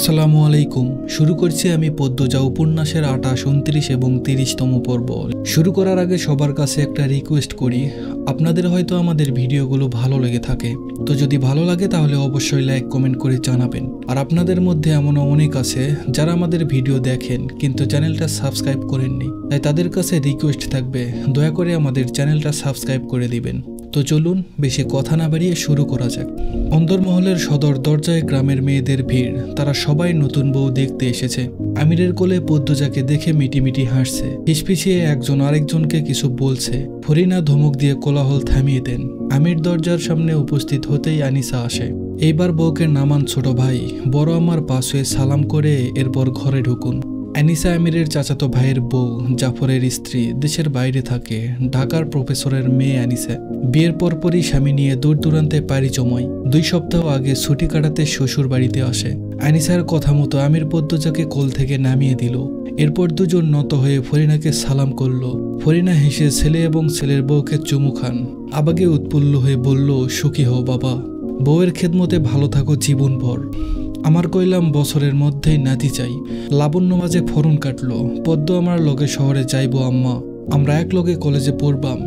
আসসালামু আলাইকুম। শুরু করছি আমি পদ্মজা উপন্যাসের 28, 29 এবং 30তম পর্ব। শুরু করার আগে সবার কাছে একটা রিকোয়েস্ট করি, আপনাদের হয়তো আমাদের ভিডিওগুলো ভালো লেগে থাকে, তো যদি ভালো লাগে তাহলে অবশ্যই লাইক কমেন্ট করে জানাবেন। আর আপনাদের মধ্যে এমনও অনেক আছে যারা আমাদের ভিডিও দেখেন কিন্তু চ্যানেলটা সাবস্ক্রাইব করেননি, তাই তাদের কাছে রিকোয়েস্ট থাকবে দয়া করে আমাদের চ্যানেলটা সাবস্ক্রাইব করে দিবেন। তো চলুন বেশি কথা না বাড়িয়ে শুরু করা যাক। অন্দরমহলের সদর দরজায় গ্রামের মেয়েদের ভিড়, তারা সবাই নতুন বউ দেখতে এসেছে। আমিরের কোলে পদ্মজাকে দেখে মিটিমিটি হাসছে, পিছপিছিয়ে একজন আরেকজনকে কিছু বলছে। ফরিনা ধমক দিয়ে কোলাহল থামিয়ে দেন। আমির দরজার সামনে উপস্থিত হতেই আনিসা আসে। এইবার বউকে নামান ছোট ভাই, বড় আমার পাশ হয়ে সালাম করে এরপর ঘরে ঢুকুন। আনিসা আমিরের চাচাতো ভাইয়ের বউ, জাফরের স্ত্রী, দেশের বাইরে থাকে, ঢাকার প্রফেসরের মেয়ে আনিসা। বিয়ের পরপরই স্বামী নিয়ে দূর দূরান্তে পাড়ি জমায়। 2 সপ্তাহ আগে ছুটি কাটাতে শ্বশুর বাড়িতে আসে। আনিসার কথা মতো আমির পদ্মজাকে কোল থেকে নামিয়ে দিল। এরপর দুজন নত হয়ে ফরিনাকে সালাম করল। ফরিনা হেসে ছেলে এবং ছেলের বউকে চুমু খান। আবেগে উৎফুল্ল হয়ে বলল, সুখী হও বাবা, বউয়ের খেদমতে ভালো থাকো জীবনভর। আমার কইলাম বছরের মধ্যেই নাতি চাই। লাবণ্য মাঝে ফরন কাটলো, পদ্ম আমার লগে শহরে যাইব আম্মা, আমরা এক লগে কলেজে পড়বাম,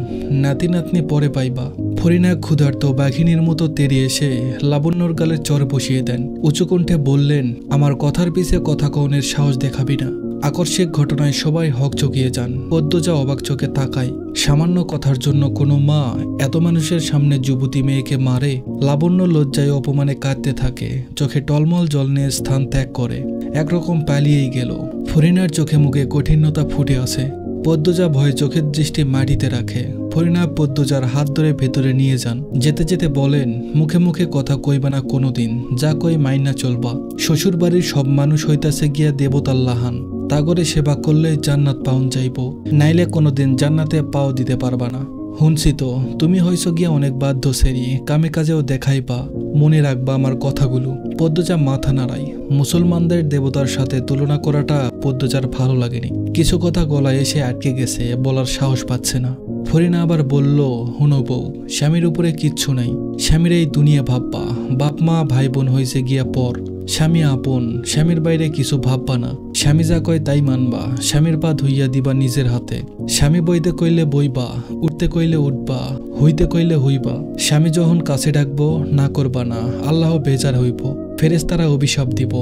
নাতি নাতনি পরে পাইবা। ফরিনা ক্ষুধার্ত বাঘিনীর মতো তেড়িয়ে এসে লাবণ্যর গালে চর বসিয়ে দেন। উঁচু কণ্ঠে বললেন, আমার কথার পিছে কথা কওনের সাহস দেখাবি না। আকস্মিক ঘটনায় সবাই হক চকিয়ে যান। পদ্মজা অবাক চোখে তাকায়। সামান্য কথার জন্য কোনো মা এত মানুষের সামনে যুবতী মেয়েকে মারে? লাবণ্য লজ্জায় অপমানে কাঁদতে থাকে, চোখে টলমল জল নিয়ে স্থান ত্যাগ করে একরকম পালিয়েই গেল। ফরিনার চোখে মুখে কঠিনতা ফুটে আসে। পদ্মজা ভয়ে চোখের দৃষ্টি মাটিতে রাখে। ফরিনা পদ্মজার হাত ধরে ভেতরে নিয়ে যান। যেতে যেতে বলেন, মুখে মুখে কথা কইবা না কোনোদিন, যা কই মাইনা চলবা। শ্বশুর বাড়ির সব মানুষ হইতাছে গিয়া দেবতার লাহান, তাগরে সেবা করলে জান্নাত পাউন যাইব, নাইলে কোনোদিন জান্নাতে পাও দিতে পারবা না। শুনছি তো তুমি হইছ গিয়া অনেক বাধ্য সেরি, কামে কাজেও দেখাইবা, মনে রাখবা আমার কথাগুলো। পদ্মজা মাথা নাড়াই। মুসলমানদের দেবতার সাথে তুলনা করাটা পদ্মজার ভালো লাগেনি। কিছু কথা গলায় এসে আটকে গেছে, বলার সাহস পাচ্ছে না। ফরিনা আবার বলল, হুনো বউ, স্বামীর উপরে কিচ্ছু নাই, স্বামীর এই দুনিয়া ভাববা, বাপ মা ভাই বোন হয়েছে গিয়া পর, স্বামী আপন, স্বামীর বাইরে কিছু ভাববা না, স্বামী যা কয় তাই মানবা, স্বামীর পা ধুইয়া দিবা নিজের হাতে, স্বামী বইতে কইলে বইবা, উঠতে কইলে উঠবা, হইতে কইলে হইবা, স্বামী যখন কাছে ডাকবো না করবা না, আল্লাহ বেজার হইব, ফেরেশতারা অভিশাপ দিব,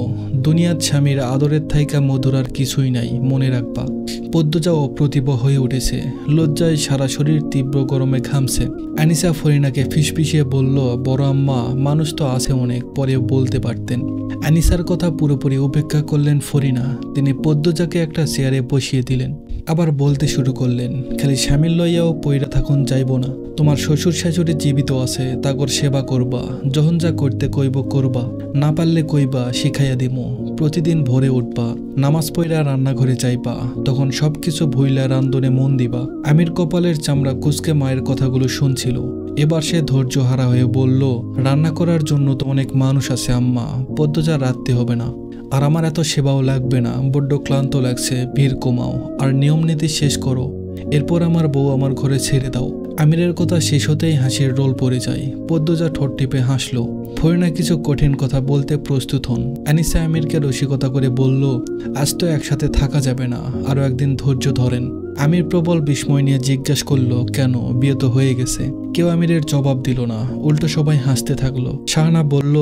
দুনিয়ার স্বামীর আদরের থাইকা মধুর আর কিছুই নাই, মনে রাখবা। পদ্মজা অপ্রতিভ হয়ে উঠেছে, লজ্জায় সারা শরীর তীব্র গরমে ঘামছে। আনিসা ফরিনাকে ফিসফিসিয়ে বলল, বড় আম্মা, মানুষ তো আছে অনেক, পরে বলতে পারতেন। আনিসার কথা পুরোপুরি উপেক্ষা করলেন ফরিনা। তিনি পদ্মজাকে একটা চেয়ারে বসিয়ে দিলেন। আবার বলতে শুরু করলেন, খালি স্বামীর লইয়াও পইরা থাকুন যাইব না, তোমার শ্বশুর শাশুড়ি জীবিত আছে, তাগর সেবা করবা, যখন যা করতে কইব করবা, না পারলে কইবা শিখাইয়া দিমু, প্রতিদিন ভোরে উঠবা, নামাজ পইরা রান্নাঘরে যাইবা, তখন সবকিছু ভুইলা রান্ধনে মন দিবা। আমির কপালের চামড়া কুচকে মায়ের কথাগুলো শুনছিল। এবার সে ধৈর্য হারা হয়ে বলল, রান্না করার জন্য তো অনেক মানুষ আছে আম্মা, পদ্মজা রাখতে হবে না, আর আমার এত সেবাও লাগবে না, বড্ড ক্লান্ত লাগছে, ভিড় কমাও আর নিয়ম নীতি শেষ করো, এরপর আমার বউ আমার ঘরে ছেড়ে দাও। আমিরের কথা শেষ হতেই হাসির রোল পড়ে যায়। পদ্মজা ঠোঁট টিপে হাসলো। ফরিনা কিছু কঠিন কথা বলতে প্রস্তুত হন। আনিসা আমিরকে রসিকতা করে বলল, আজ তো একসাথে থাকা যাবে না, আরো একদিন ধৈর্য ধরেন। আমির প্রবল বিস্ময় নিয়ে জিজ্ঞাসা করলো, কেন, বিয়ে তো হয়ে গেছে। কেউ আমিরের জবাব দিল না, উল্টো সবাই হাসতে থাকলো। শাহানা বলল,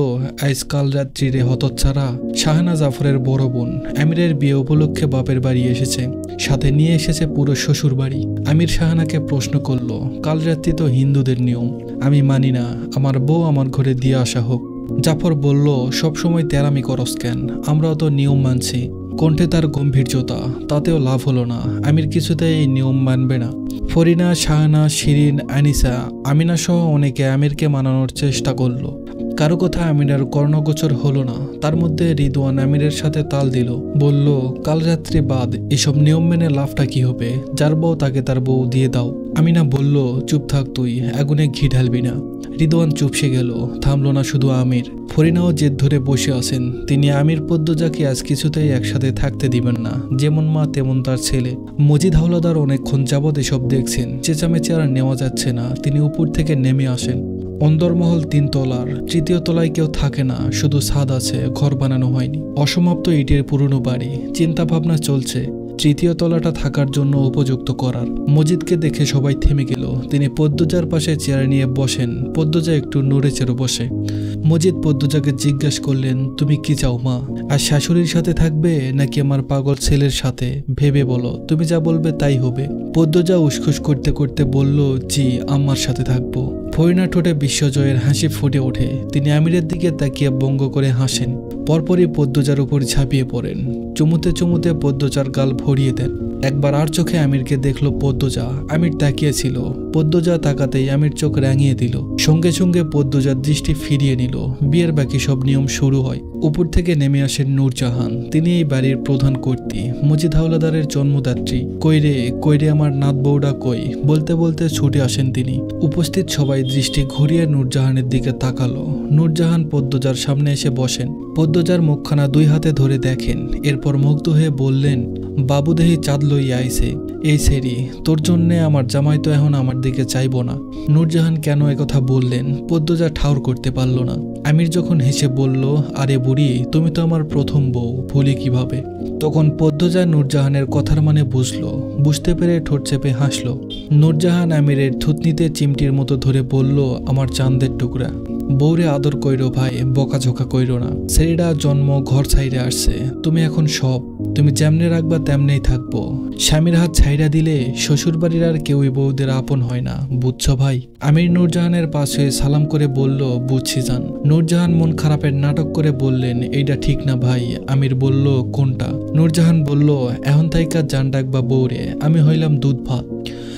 আজ কাল রাত্রি রে হতচ্ছাড়া। শাহানা জাফরের বড় বোন। আমিরের বিয়ে উপলক্ষে বাপের বাড়ি এসেছে, সাথে নিয়ে এসেছে পুরো শ্বশুর বাড়ি। আমির শাহানাকে প্রশ্ন করলো, কাল রাত্রি তো হিন্দুদের নিয়ম, আমি মানি না, আমার বউ আমার ঘরে দিয়ে আসা হোক। জাফর বলল, সবসময় তেরামি করস কেন, আমরাও তো নিয়ম মানছি। কণ্ঠে তার গম্ভীর্যতা, তাতেও লাভ হলো না। আমির কিছুতেই এই নিয়ম মানবে না। ফরিনা, শাহানা, শিরিন, আনিসা, আমিনা সহ অনেকে আমিরকে মানানোর চেষ্টা করলো। কারো কথা আমিরের কর্ণগোচর হলো না। তার মধ্যে রিদওয়ান আমিরের সাথে তাল দিল, বলল, কাল রাত্রি বাদ, এসব নিয়ম মেনে লাভটা কি হবে, যার বউ তাকে তার বউ দিয়ে দাও। আমিনা বলল, চুপ থাক তুই, আগুনে ঘি ঢালবি না। রিদওয়ান চুপসে গেল, থামলো না শুধু আমির। ফরিনাও জেদ ধরে বসে আছেন। তিনি আমির পদ্মজাকে আজ কিছুতেই একসাথে থাকতে দিবেন না, যেমন মা তেমন তার ছেলে। মজিদ হাওলাদার অনেকক্ষণ যাবৎ এসব দেখছেন। চেঁচামেচি আর নেওয়া যাচ্ছে না। তিনি উপর থেকে নেমে আসেন। অন্দরমহল 3 তলার, তৃতীয় তলায় কেউ থাকে না, শুধু ছাদ আছে, ঘর বানানো হয়নি। অসমাপ্ত ইটের পুরনো বাড়ি। চিন্তা ভাবনা চলছে তৃতীয় তলাটা থাকার জন্য উপযুক্ত করার। মজিদকে দেখে সবাই থেমে গেল। তিনি পদ্মজার পাশে চেয়ার নিয়ে বসেন। পদ্মজা একটু নড়ে চেড়ে বসে। মজিদ পদ্মজাকে জিজ্ঞেস করলেন, তুমি কি চাও মা? আর শাশুড়ির সাথে থাকবে নাকি আমার পাগল ছেলের সাথে? ভেবে বলো, তুমি যা বলবে তাই হবে। পদ্মজা উসখুস করতে করতে বলল, জি, আম্মার সাথে থাকবো। ফরিনা ঠোঁটে বিশ্বজয়ের হাসি ফুটে ওঠে। তিনি আমিরের দিকে তাকিয়ে ব্যঙ্গ করে হাসেন। পরপরই পদ্মজার উপর ঝাঁপিয়ে পড়েন। চুমুতে চুমুতে পদ্মজার গাল ভরিয়ে দেন। একবার আর চোখে আমিরকে দেখলো পদ্মজা। আমির তাকিয়েছিল। পদ্মজা তাকাতেই আমির চোখ রাঙিয়ে দিল। সঙ্গে সঙ্গে পদ্মজার দৃষ্টি ফিরিয়ে নিল। বিয়ের বাকি সব নিয়ম শুরু হয়। উপর থেকে নেমে আসেন নূরজাহান। তিনি এই বাড়ির প্রধান কর্ত্রী, মজিদ হাওলাদারের জন্মদাত্রী। কইরে কইরে আমার নাত বউডা কই, বলতে বলতে ছুটে আসেন তিনি। উপস্থিত সবাই দৃষ্টি ঘুরিয়ে নূরজাহানের দিকে তাকালো। নূরজাহান পদ্মজার সামনে এসে বসেন। পদ্মজার মুখখানা 2 হাতে ধরে দেখেন। এরপর মুগ্ধ হয়ে বললেন, বাবু দেহি চাঁদ লইয়া আইছে। এই সেরি, তোর জন্যে আমার জামাই তো এখন আমার দিকে চাইব না। নূরজাহান কেন একথা বললেন পদ্মজা ঠাউর করতে পারল না। আমির যখন হেসে বলল, আরে বুড়ি, তুমি তো আমার প্রথম বউ, ভুলি কিভাবে? তখন পদ্মজা নূরজাহানের কথার মানে বুঝলো। বুঝতে পেরে ঠোঁট চেপে হাসলো। নূরজাহান আমিরের থুতনিতে চিমটির মতো ধরে বলল, আমার চাঁদের টুকরা, বউরে আদর কইরো ভাই, বকাঝোকা কইরো না। সেরিডা জন্ম ঘর ছাইরে আসছে, তুমি এখন সব, তুমি যেমনে রাখবা তেমনেই থাকবো। স্বামীর হাত ছাইরা দিলে শ্বশুর বাড়ির আর কেউই বউদের আপন হয় না, বুঝছো ভাই? আমির নূরজাহানের পাশে সালাম করে বলল, বুঝছি জান। নূরজাহান মন খারাপের নাটক করে বললেন, এইটা ঠিক না ভাই। আমির বলল, কোনটা? নূরজাহান বলল, এখন তাইকা জান ডাকবা বউরে, আমি হইলাম দুধ ভাত।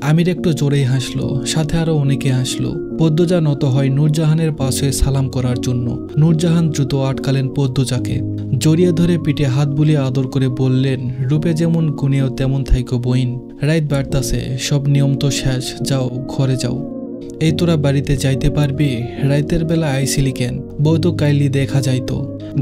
আমির একটু জোরেই হাসলো, সাথে আরো অনেকে হাসলো। পদ্মজা নত হয় নূরজাহানের পাশে সালাম করার জন্য। নূরজাহান দ্রুত আটকালেন পদ্মজাকে। জড়িয়ে ধরে পিঠে হাত বুলিয়ে আদর করে বললেন, রূপে যেমন গুণেও তেমন থাইকো বইন। রাইত বাড়তাছে, সব নিয়ম তো শেষ, যাও ঘরে যাও। এই তোরা বাড়িতে যাইতে পারবি? রাইতের বেলা আইসিলি কেন? বউ তো কাইলি দেখা যাইতো।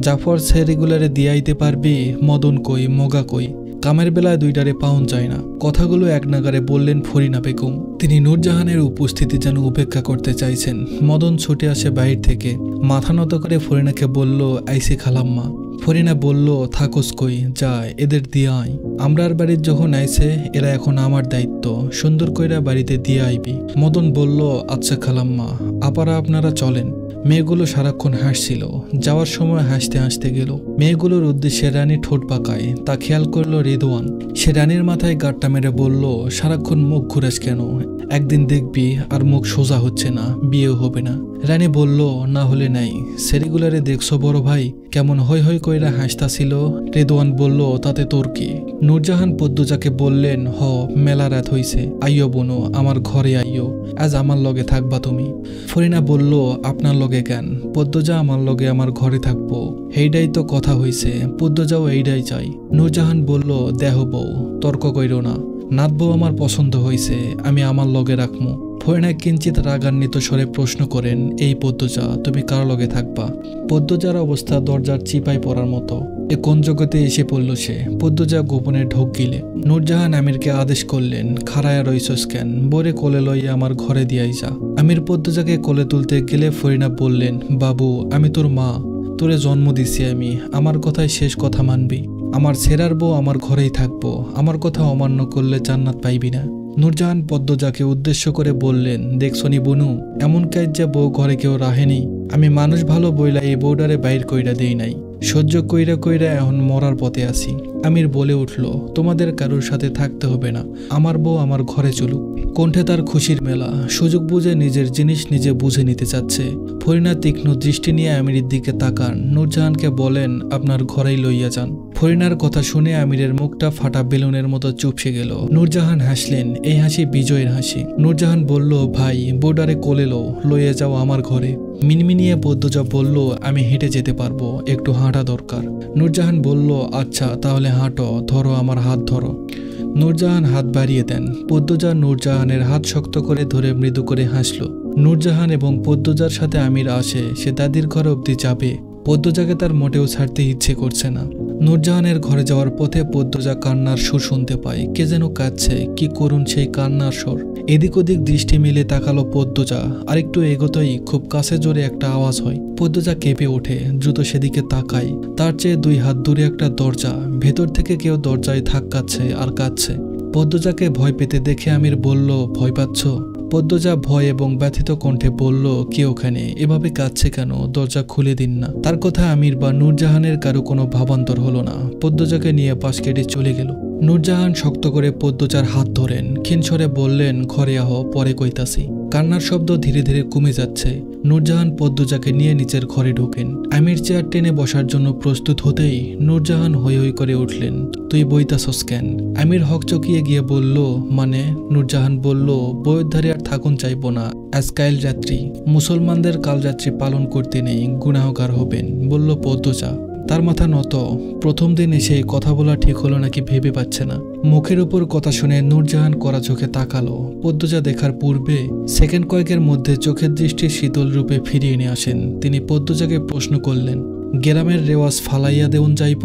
জাফর সেরিগুলারে দিয়াইতে পারবি? মদন কই, মগা কই? কামের বেলায় 2টারে পাউন যায় না। কথাগুলো এক নাগারে বললেন ফরিনা বেগম। তিনি নূরজাহানের উপস্থিতি যেন উপেক্ষা করতে চাইছেন। মদন ছুটে আসে বাইরে থেকে, মাথা নত করে ফরিনাকে বলল, আইসি খালাম্মা। ফরিনা বলল, থাকোস কই, যা এদের দিয়ে আই। আমরার বাড়ির যখন আইছে, এরা এখন আমার দায়িত্ব, সুন্দর কইরা বাড়িতে দিয়ে আইবি। মদন বলল, আচ্ছা খালাম্মা, আপারা আপনারা চলেন। মেয়েগুলো সারাক্ষণ হাসছিল। যাওয়ার সময় হাসতে হাসতে গেল। মেয়েগুলোর উদ্দেশ্যে রানী ঠোঁট পাকায়, তা খেয়াল করলো রিদওয়ান। সে রানীর মাথায় গাঁটটা মেরে বলল, সারাক্ষণ মুখ ঘুরাস কেন? একদিন দেখবি আর মুখ সোজা হচ্ছে না, বিয়েও হবে না। রানী বলল, না হলে নাই। সেরিগুলারে দেখছো বড় ভাই, কেমন হৈ হৈ কইরা হাসতাছিল। রেদওয়ান বলল, তাতে তোর কি? নূরজাহান পদ্মজাকে বললেন, হ, মেলা রাত হইছে, আইও বোনো, আমার ঘরে আইও, আজ আমার লগে থাকবা তুমি। ফরিনা বলল, আপনার লগে কেন? পদ্মজা আমার লগে আমার ঘরে থাকবো, এইটাই তো কথা হইছে। পদ্মজাও এইটাই চাই। নূরজাহান বলল, দেহ বউ, তর্ক কইরো না, নাত বউ আমার পছন্দ হইছে, আমি আমার লগে রাখমু। ফরিনা কিঞ্চিত রাগান্বিত স্বরে প্রশ্ন করেন, এই পদ্মজা, তুমি কার লগে থাকবা? পদ্মজার অবস্থা দরজার চিপায় পড়ার মতো। এ কোন জগতে এসে পড়ল সে? পদ্মজা গোপনে ঢোক গিলে। নূরজাহান আমিরকে আদেশ করলেন, খাড়ায়া রইছস কেন, বরে কোলে লইয়া আমার ঘরে দিয়াই যা। আমির পদ্মজাকে কোলে তুলতে গেলে ফরিনা বললেন, বাবু, আমি তোর মা, তোরে জন্ম দিছি আমি, আমার কথায় শেষ কথা মানবি। আমার ছেড়ার বউ আমার ঘরেই থাকবো, আমার কথা অমান্য করলে জান্নাত পাইবি না। নূরজাহান পদ্মজাকে উদ্দেশ্য করে বললেন, দেখছনি বনু, এমন কাজ যে বউ ঘরে কেউ রাহেনি। আমি মানুষ ভালো বইলা এই বউডারে বাইর কইরা দেই নাই, সহ্য কইরা কইরা এখন মরার পথে আছি। আমির বলে উঠল, তোমাদের কারোর সাথে থাকতে হবে না, আমার বউ আমার ঘরে চলুক। কণ্ঠে তার খুশির মেলা। সুযোগ বুঝে নিজের জিনিস নিজে বুঝে নিতে চাচ্ছে। ফরিনা তীক্ষ্ণ দৃষ্টি নিয়ে আমিরের দিকে তাকান। নূরজাহানকে বলেন, আপনার ঘরেই লইয়া যান। ফরিনার কথা শুনে আমিরের মুখটা ফাটা বেলুনের মতো চুপসে গেল। নূরজাহান হাসলেন, এই হাসি বিজয়ের হাসি। নূরজাহান বলল, ভাই, বোর্ডারে কোলে লইয়ে যাও আমার ঘরে। মিনমিনিয়ে পদ্মজা বলল, আমি হেঁটে যেতে পারবো, একটু হাঁটা দরকার। নূরজাহান বলল, আচ্ছা তাহলে হাঁটো, ধরো আমার হাত ধরো। নূরজাহান হাত বাড়িয়ে দেন। পদ্মজা নূরজাহানের হাত শক্ত করে ধরে মৃদু করে হাসল। নূরজাহান এবং পদ্মজার সাথে আমির আসে, সে দাদির ঘর অবধি যাবে। পদ্মজাকে তার মোটেও ছাড়তে ইচ্ছে করছে না। নূরজাহানের ঘরে যাওয়ার পথে পদ্মজা কান্নার সুর শুনতে পায়। কে যেন কাঁদছে, কি করুন সেই কান্নার স্বর। এদিক ওদিক দৃষ্টি মিলে তাকালো পদ্মজা। আরেকটু এগোতেই খুব কাছে জোরে একটা আওয়াজ হয়। পদ্মজা কেঁপে ওঠে, দ্রুত সেদিকে তাকায়। তার চেয়ে 2 হাত দূরে একটা দরজা, ভেতর থেকে কেউ দরজায় ধাক্কাচ্ছে আর কাঁদছে। পদ্মজাকে ভয় পেতে দেখে আমির বলল, ভয় পাচ্ছ? পদ্মজা ভয় এবং ব্যথিত কণ্ঠে বলল, কে ওখানে? এভাবে কাঁদছে কেন? দরজা খুলে দিন না। তার কথা আমির বা নূরজাহানের কারো কোনো ভাবান্তর হলো না। পদ্মজাকে নিয়ে পাশ কেটে চলে গেল। নূরজাহান শক্ত করে পদ্মজার হাত ধরেন, ক্ষীণস্বরে বললেন, ঘরে আহ, পরে কইতাছি। কান্নার শব্দ ধীরে ধীরে কমে যাচ্ছে। নূরজাহান পদ্মজাকে নিয়ে নিচের ঘরে ঢোকেন। আমির চেয়ার টেনে বসার জন্য প্রস্তুত হতেই নূরজাহান হৈ হৈ করে উঠলেন, তুই বইতাছস কেন? আমির হকচকিয়ে গিয়ে বলল, মানে? নূরজাহান বলল, বইয়ের ধারে আর থাকুন চাইব না। আজ কাল রাত্রি, মুসলমানদের কালরাত্রি পালন করতে নেই, গুনাহগার হবেন, বলল পদ্মজা। তার মাথা নত। প্রথম দিন এসে কথা বলা ঠিক হলো নাকি ভেবে পাচ্ছে না। মুখের উপর কথা শুনে নূরজাহান কড়া চোখে তাকালো। পদ্মজা দেখার পূর্বে সেকেন্ড কয়েকের মধ্যে চোখের দৃষ্টি শীতল রূপে ফিরিয়ে নিয়ে আসেন। তিনি পদ্মজাকে প্রশ্ন করলেন, গ্রামের রেওয়াজ ফালাইয়া দেউন যাইব?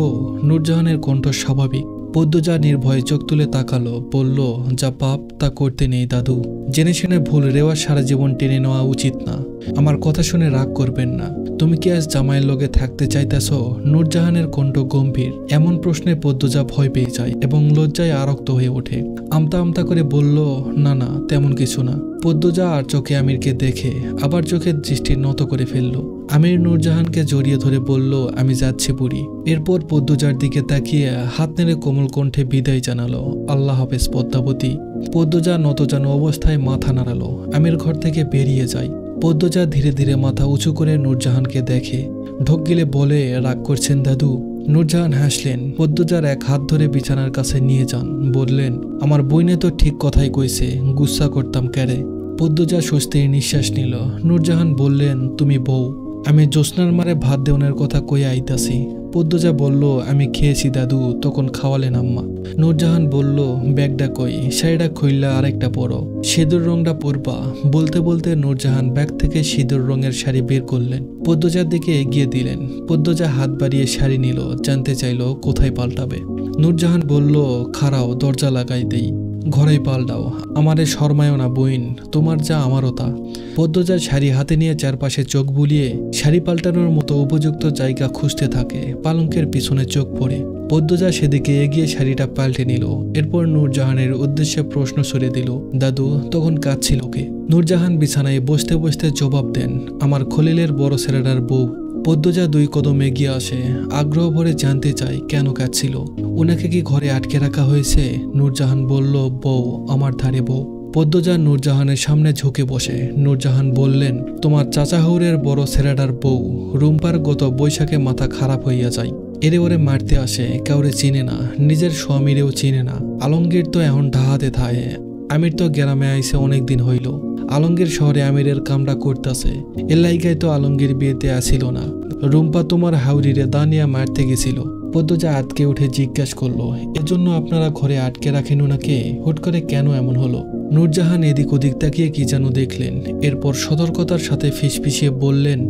নূরজাহানের কণ্ঠ স্বাভাবিক। পদ্মজা নির্ভয়ে চোখ তুলে তাকালো, বলল, যা পাপ তা করতে নেই দাদু। জেনে শুনে ভুল রেওয়াজ সারা জীবন টেনে নেওয়া উচিত না। আমার কথা শুনে রাগ করবেন না। তুমি কি আজ জামাইয়ের লগে থাকতে চাইতেছ? নূরজাহানের কণ্ঠ গম্ভীর। এমন প্রশ্নে পদ্মজা ভয় পেয়ে যায় এবং লজ্জায় আরক্ত হয়ে ওঠে। আমতা আমতা করে বলল, না না, তেমন কিছু না। পদ্মজা আর চোখে আমিরকে দেখে আবার চোখের দৃষ্টি নত করে ফেলল। আমির নূরজাহানকে জড়িয়ে ধরে বলল, আমি যাচ্ছি বুড়ি। এরপর পদ্মজার দিকে তাকিয়ে হাত নেড়ে কোমল কণ্ঠে বিদায় জানালো, আল্লাহ হাফেজ পদ্মাবতী। পদ্মজা নতজানু অবস্থায় মাথা নাড়ালো। আমির ঘর থেকে বেরিয়ে যায়। পদ্মজা ধীরে ধীরে মাথা উঁচু করে নূরজাহানকে দেখে। ঢোক গিলে বলে, রাগ করছেন দাদু? নূরজাহান হাসলেন। পদ্মজার এক হাত ধরে বিছানার কাছে নিয়ে যান। বললেন, আমার বইনে তো ঠিক কথাই কইছে, গুসা করতাম ক্যারে। পদ্মজা স্বস্তির নিঃশ্বাস নিল। নূরজাহান বললেন, তুমি বউ, আমি জ্যোৎস্নার মারে ভাত দেওয়ানের কথা কইয়া আইতাছি। পদ্মজা বলল, আমি খেয়েছি দাদু, তখন খাওয়ালেন আম্মা। নূরজাহান বলল, ব্যাগটা কই? শাড়িটা খুললা আরেকটা পরো, সিঁদুর রংটা পরবা। বলতে বলতে নূরজাহান ব্যাগ থেকে সিঁদুর রঙের শাড়ি বের করলেন, পদ্মজার দিকে এগিয়ে দিলেন। পদ্মজা হাত বাড়িয়ে শাড়ি নিল, জানতে চাইল কোথায় পাল্টাবে। নূরজাহান বলল, খাড়াও, দরজা লাগাই দেই, ঘরেই পাল্টাও। আমারে শর্মায়ও না বইন, তোমার যা আমারও তা। পদ্মজার শাড়ি হাতে নিয়ে চারপাশে চোখ বুলিয়ে শাড়ি পাল্টানোর মতো উপযুক্ত জায়গা খুঁজতে থাকে। পালঙ্কের পিছনে চোখ পড়ে। পদ্মজা সেদিকে এগিয়ে শাড়িটা পাল্টে নিল। এরপর নূরজাহানের উদ্দেশ্যে প্রশ্ন ছুড়ে দিল, দাদু তখন কাঁদছিল কে? নূরজাহান বিছানায় বসতে বসতে জবাব দেন, আমার খলিলের বড় ছেলেটার বউ। পদ্মজা 2 কদম এগিয়ে আসে, আগ্রহ ভরে জানতে চায় কেন কাঁদছিল। ওনাকে কি ঘরে আটকে রাখা হয়েছে? নূরজাহান বলল, বউ, আমার ধারে বউ। পদ্মজা নূরজাহানের সামনে ঝুঁকে বসে। নূরজাহান বললেন, তোমার চাচা হৌরের বড় ছেলেটার বউ রুম্পার গত বৈশাখে মাথা খারাপ হইয়া যায়। এরে ওরে মারতে আসে, কাউরে চিনে না, নিজের স্বামীরেও চিনে না। আলমগীর তো এখন ঢাহাতে থাহে। আমির তো গ্রামে আইসে অনেকদিন হইল। আলমগীর শহরে আমিরের কামটা করতেছে। এর লাইগায় তো আলমগীর বিয়েতে আসিল না। রুম্পা তোমার হাউরিরে দানিয়া মারতে গেছিল। পদ্মজা আটকে উঠে জিজ্ঞেস করলো, এজন্য আপনারা ঘরে আটকে রাখেন ওনাকে? হুট করে কেন এমন হলো? নূরজাহান এদিক ওদিক তাকিয়ে কি যেন দেখলেন। এরপর সতর্কতার সাথে ফিসফিসিয়ে বললেন,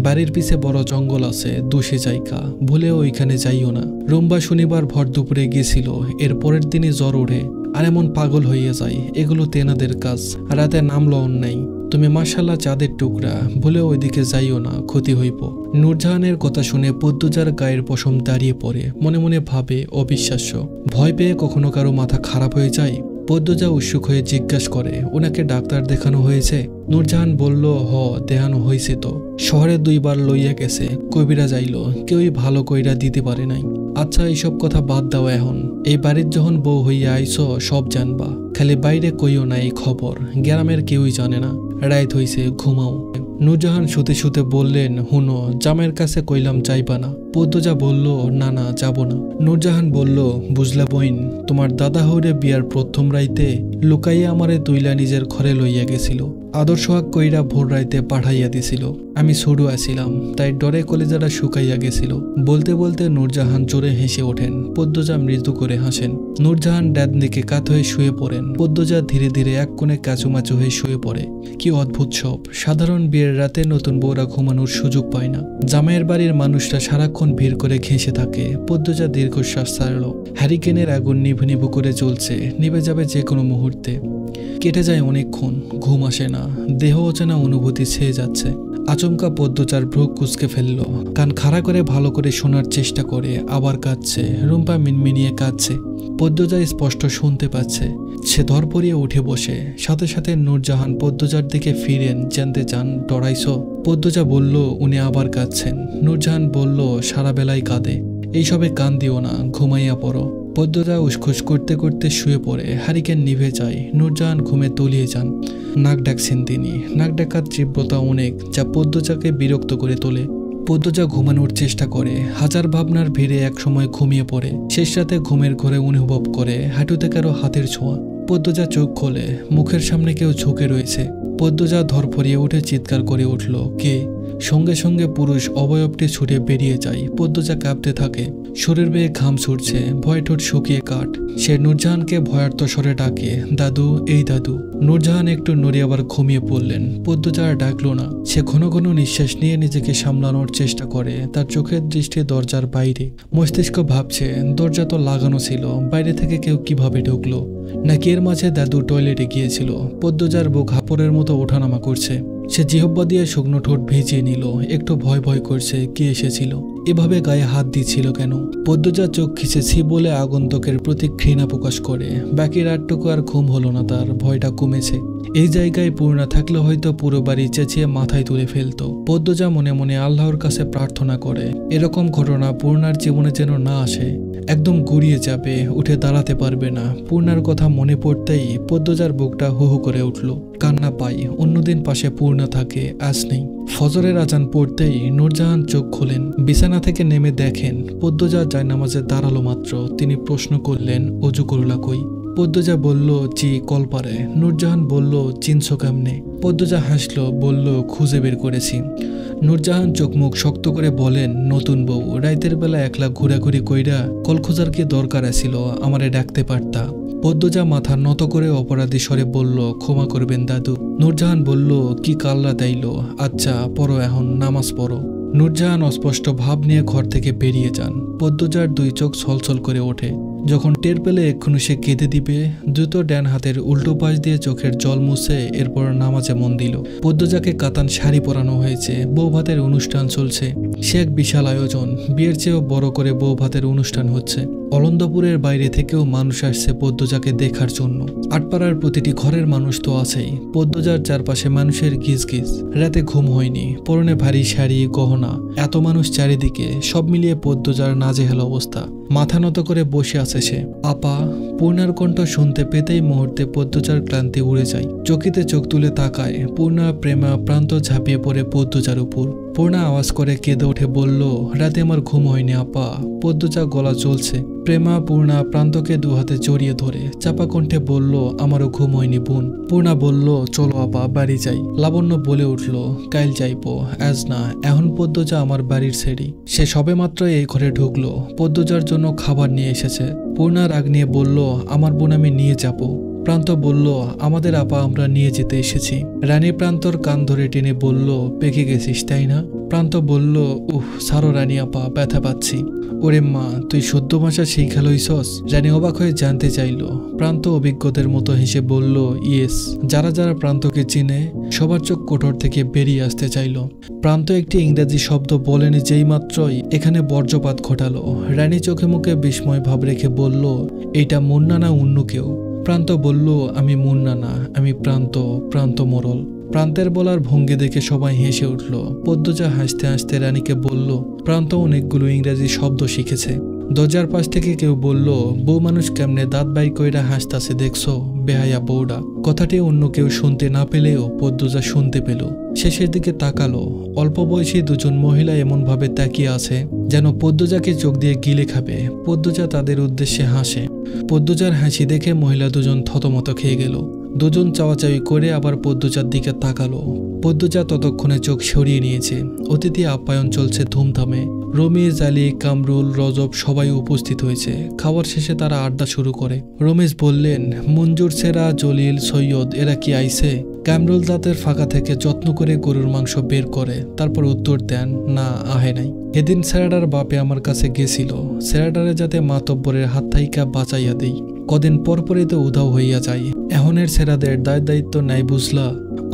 বাড়ির পিছে বড় জঙ্গল আছে, দোষে জায়গা, ভুলেও ওইখানে যাইও না। রুম্বা শনিবার ভর দুপুরে গেছিল, এর পরের দিনই জ্বর ওঠে আর এমন পাগল হইয়া যায়। এগুলো তেনাদের কাজ, রাতে নামলো অন্যায়। তুমি মাশাআল্লাহ চাঁদের টুকরা, ভুলেও ওইদিকে যাইও না, ক্ষতি হইব। নূরজাহানের কথা শুনে পদ্মজার গায়ের পশম দাঁড়িয়ে পড়ে। মনে মনে ভাবে, অবিশ্বাস্য, ভয় পেয়ে কখনো কারো মাথা খারাপ হয়ে যায়? পদ্মজা উৎসুক হয়ে জিজ্ঞাসা করে, ওনাকে ডাক্তার দেখানো হয়েছে? নূরজাহান বলল, হ, দেখানো হয়েছে তো। শহরে 2 বার লইয়া গেছে, কবিরা যাইল, কেউই ভালো কইরা দিতে পারে নাই। আচ্ছা এইসব কথা বাদ দাও এখন। এই বাড়ির যখন বউ হইয়া আইছো সব জানবা, খালি বাইরে কইও না এই খবর, গ্রামের কেউই জানে না। রাত হইছে, ঘুমাও। নূরজাহান শুতে শুতে বললেন, হুনো, জামাইয়ের কাছে কইলাম যাইবা না। পদ্মজা বলল, না না, যাব না। নূরজাহান বলল, বুঝলা বইন, তোমার দাদা হৌরে বিয়ার প্রথম রাইতে লুকাইয়া আমারে তুইলা নিজের ঘরে লইয়া গেছিল। আদর সোহাগ কইরা ভোর রাইতে পাঠাইয়া দিছিল। আমি ছোট আছিলাম, তাই ডরে কলেজাটা শুকাইয়া গেছিল। বলতে বলতে নূরজাহান জোরে হেসে ওঠেন। পদ্মজা মৃদু করে হাসেন। নূরজাহান ড্যাদ দিকে কাত হয়ে শুয়ে পড়েন। পদ্মজা ধীরে ধীরে এক কোণে কাচুমাচু হয়ে শুয়ে পড়ে। কি অদ্ভুত সব! সাধারণ বিয়ের রাতে নতুন বউরা ঘুমানোর সুযোগ পায় না, জামাইয়ের বাড়ির মানুষরা সারাক্ষণ ভিড় করে ঘেঁষে থাকে। পদ্মজা দীর্ঘশ্বাস ছাড়ল। হ্যারিকেনের আগুন নিভু নিভু করে চলছে, নিভে যাবে যে কোনো মুহূর্তে। কেটে যায় অনেকক্ষণ, ঘুম আসে না, দেহ অচেনা অনুভূতি ছেয়ে যাচ্ছে। আচমকা পদ্মজার ভ্রু কুঁচকে ফেলল। কান খাড়া করে ভালো করে শোনার চেষ্টা করে, আবার কাঁদছে। রুম্পা মিনমিনিয়ে কাঁদছে। পদ্মজা স্পষ্ট শুনতে পাচ্ছে। সে ধরপড়িয়ে উঠে বসে। সাথে সাথে নূরজাহান পদ্মজার দিকে ফিরেন। জানতে চান, ডরাইছ? পদ্মজা বলল, উনি আবার কাঁদছেন। নূরজাহান বলল, সারা বেলায় কাঁদে, এইসবে কান দিও না, ঘুমাইয়া পড়ো। পদ্মজা উসখুস করতে করতে শুয়ে পড়ে। হ্যারিকেন নিভে যায়। নূরজাহান ঘুমে তলিয়ে যান। নাক ডাকছেন তিনি। নাক ডাকার তীব্রতা অনেক, যা পদ্মজাকে বিরক্ত করে তোলে। পদ্মজা ঘুমানোর চেষ্টা করে। হাজার ভাবনার ভিড়ে একসময় ঘুমিয়ে পড়ে। শেষ রাতে ঘুমের ঘরে অনুভব করে হাঁটুতে কারো হাতের ছোঁয়া। পদ্মজা চোখ খোলে। মুখের সামনে কেউ ঝুঁকে রয়েছে। পদ্মজা ধরফরিয়ে উঠে চিৎকার করে উঠল, কে? সঙ্গে সঙ্গে পুরুষ অবয়বটি ছুটে বেরিয়ে যায়। পদ্মজা কাঁপতে থাকে। শরীর বেয়ে ঘাম ছুটছে। ভয় ঠোঁট শুকিয়ে কাঠ। সে নূরজাহানকে ভয়ার্ত স্বরে ডাকে, দাদু, এই দাদু। নূরজাহান একটু নড়ে আবার ঘুমিয়ে পড়লেন। পদ্মজা আর ডাকলো না। সে ঘন ঘন নিঃশ্বাস নিয়ে নিজেকে সামলানোর চেষ্টা করে। তার চোখের দৃষ্টি দরজার বাইরে। মস্তিষ্ক ভাবছে, দরজা তো লাগানো ছিল, বাইরে থেকে কেউ কিভাবে ঢুকলো? নাকি এর মাঝে দাদু টয়লেটে গিয়েছিল? পদ্মজার বুক হাঁপড়ের মতো ওঠানামা করছে। সে জিহ্বা দিয়ে শুকনো ঠোঁট ভিজিয়ে নিল। একটু ভয় ভয় করছে, কে এসেছিল? এভাবে গায়ে হাত দিচ্ছিল কেন? পদ্মজা চোখ খিচেছি বলে আগন্তুকের প্রতি ঘৃণা প্রকাশ করে। বাকি রাতটুকু আর ঘুম হলো না তার। ভয়টা কমেছে। এই জায়গায় পূর্ণা থাকলে হয়তো পুরো বাড়ি চেঁচিয়ে মাথায় তুলে ফেলতো। পদ্মজা মনে মনে আল্লাহর কাছে প্রার্থনা করে এরকম ঘটনা পূর্ণার জীবনে যেন না আসে। একদম গুড়িয়ে যাবে, উঠে দাঁড়াতে পারবে না। পূর্ণার কথা মনে পড়তেই পদ্মজার বুকটা হু হু করে উঠল। কান্না পাই। অন্যদিন পাশে পূর্ণা থাকে, আজ নেই। ফজরের আজান পড়তেই নূরজাহান চোখ খোলেন। বিছানা থেকে নেমে দেখেন পদ্মজা জায়নামাজে দাঁড়ালো মাত্র। তিনি প্রশ্ন করলেন, অজু করলা কই? পদ্মজা বলল, জি, কলপারে। নূরজাহান বলল, চিনছ কেমনে? পদ্মজা হাসলো, বলল, খুঁজে বের করেছি। নূরজাহান চোখ মুখ শক্ত করে বলেন, নতুন বউ, রাইতের বেলা একলা ঘোরাঘুরি কইরা কল খোঁজার কি দরকার আছিল? আমারে ডাকতে পারতা। পদ্মজা মাথা নত করে অপরাধী স্বরে বলল, ক্ষমা করবেন দাদু। নূরজাহান বলল, কি কাল্লা তাইল? আচ্ছা, পড়ো, এখন নামাজ পড়ো। নূরজাহান অস্পষ্ট ভাব নিয়ে ঘর থেকে বেরিয়ে যান। পদ্মজার দুই চোখ ছলছল করে ওঠে। যখন টের পেলে এক্ষুনি সে কেঁদে দিবে, দ্রুত ড্যান হাতের উল্টো পাশ দিয়ে চোখের জল মুছে এরপর নামাজে মন দিল। পদ্মজাকে কাতান শাড়ি পরানো হয়েছে। বউ ভাতের অনুষ্ঠান চলছে। সে এক বিশাল আয়োজন। বিয়ের চেয়েও বড় করে বউ ভাতের অনুষ্ঠান হচ্ছে। অলন্দপুরের বাইরে থেকেও মানুষ আসছে পদ্মজাকে দেখার জন্য। আটপাড়ার প্রতিটি ঘরের মানুষ তো আছেই। পদ্মজার চারপাশে মানুষের গিজগিজ। রাতে ঘুম হয়নি। পরনে ভারী শাড়ি, গহনা, এত মানুষ চারিদিকে। সব মিলিয়ে পদ্মজার নাজেহাল অবস্থা। মাথা নত করে বসে আছে সে। আপা। পূর্ণার কণ্ঠ শুনতে পেতেই মুহূর্তে পদ্মজার ক্লান্তি উড়ে যায়। চকিতে চোখ তুলে তাকায়। পূর্ণা প্রেমা প্রান্ত ঝাঁপিয়ে পড়ে পদ্মজার উপর। পূর্ণা আওয়াজ করে কেঁদে উঠে বলল, রাতে আমার ঘুম হয়নি আপা। পদ্মজা গলা জ্বলছে। প্রেমা পূর্ণা প্রান্তকে দু হাতে জড়িয়ে ধরে চাপা কণ্ঠে বলল, আমারও ঘুম হয়নি বোন। পূর্ণা বলল, চলো আপা, বাড়ি যাই। লাবণ্য বলে উঠল, কাইল যাইবো, আজ না। এখন পদ্মজা আমার বাড়ির ছেড়ি। সে সবে মাত্র এই ঘরে ঢুকলো। পদ্মজার জন্য খাবার নিয়ে এসেছে। পূর্ণা রাগ নিয়ে বলল, আমার বোন আমি নিয়ে যাব। প্রান্ত বলল, আমাদের আপা আমরা নিয়ে যেতে এসেছি। রানী প্রান্তর কান ধরে টেনে বলল, পেকে গেছিস তাই না? প্রান্ত বলল, সারো রানী আপা, ব্যথা পাচ্ছি। ওরে মা, তুই শুদ্ধ ভাষা শিখা লইছস? রানী অবাক হয়ে জানতে চাইল। প্রান্ত অভিজ্ঞদের মতো হেসে বলল, ইয়েস। যারা যারা প্রান্তকে চিনে সবার চোখ কোঠর থেকে বেরিয়ে আসতে চাইল। প্রান্ত একটি ইংরেজি শব্দ বলেনি যেই মাত্রই এখানে বর্জ্যপাত ঘটালো। রানী চোখে মুখে বিস্ময় ভাব রেখে বলল, এইটা মুন্না না অন্য কেউ? প্রান্ত বলল, আমি মুন্না না, আমি প্রান্ত, প্রান্ত মোড়ল। প্রান্তের বলার ভঙ্গি দেখে সবাই হেসে উঠল। পদ্মজা হাসতে হাসতে রানীকে বলল, প্রান্ত অনেকগুলো ইংরেজি শব্দ শিখেছে। দরজার পাশ থেকে কেউ বলল, বউ মানুষ কেমনে দাঁত বাই কইরা হাসতাছে দেখছো, বেহায়া বউডা। কথাটি অন্য কেউ শুনতে না পেলেও পদ্মজা শুনতে পেল। শেষের দিকে তাকালো। অল্প বয়সী দুজন মহিলা এমন ভাবে তাকিয়ে আছে যেন পদ্মজাকে চোখ দিয়ে গিলে খাবে। পদ্মজা তাদের উদ্দেশ্যে হাসে। পদ্মজার হাসি দেখে মহিলা দুজন থতমত খেয়ে গেল। দুজন চাওয়াচাওয়ি করে আবার পদ্মজার দিকে তাকালো। পদ্মজা ততক্ষণে চোখ সরিয়ে নিয়েছে। অতিথি আপ্যায়ন চলছে ধুমধামে। রমেশ, আলী, কামরুল, রজব সবাই উপস্থিত হয়েছে। খাওয়ার শেষে তারা আড্ডা শুরু করে। রমেশ বললেন, মঞ্জুর, সেরা, জলিল, সৈয়দ এরা কি আইছে? কামরুল দাঁতের ফাঁকা থেকে যত্ন করে গরুর মাংস বের করে, তারপর উত্তর দেন, না আহে নাই। এদিন সেরাডার বাপে আমার কাছে গেছিল, সেরাডারে যাতে মাতব্বরের হাত থাইকা বাঁচাইয়া দেই। কদিন পরপরই তো উধাও হইয়া যায়। এহনের সেরাদের দায়িত্ব নাই বুঝলা।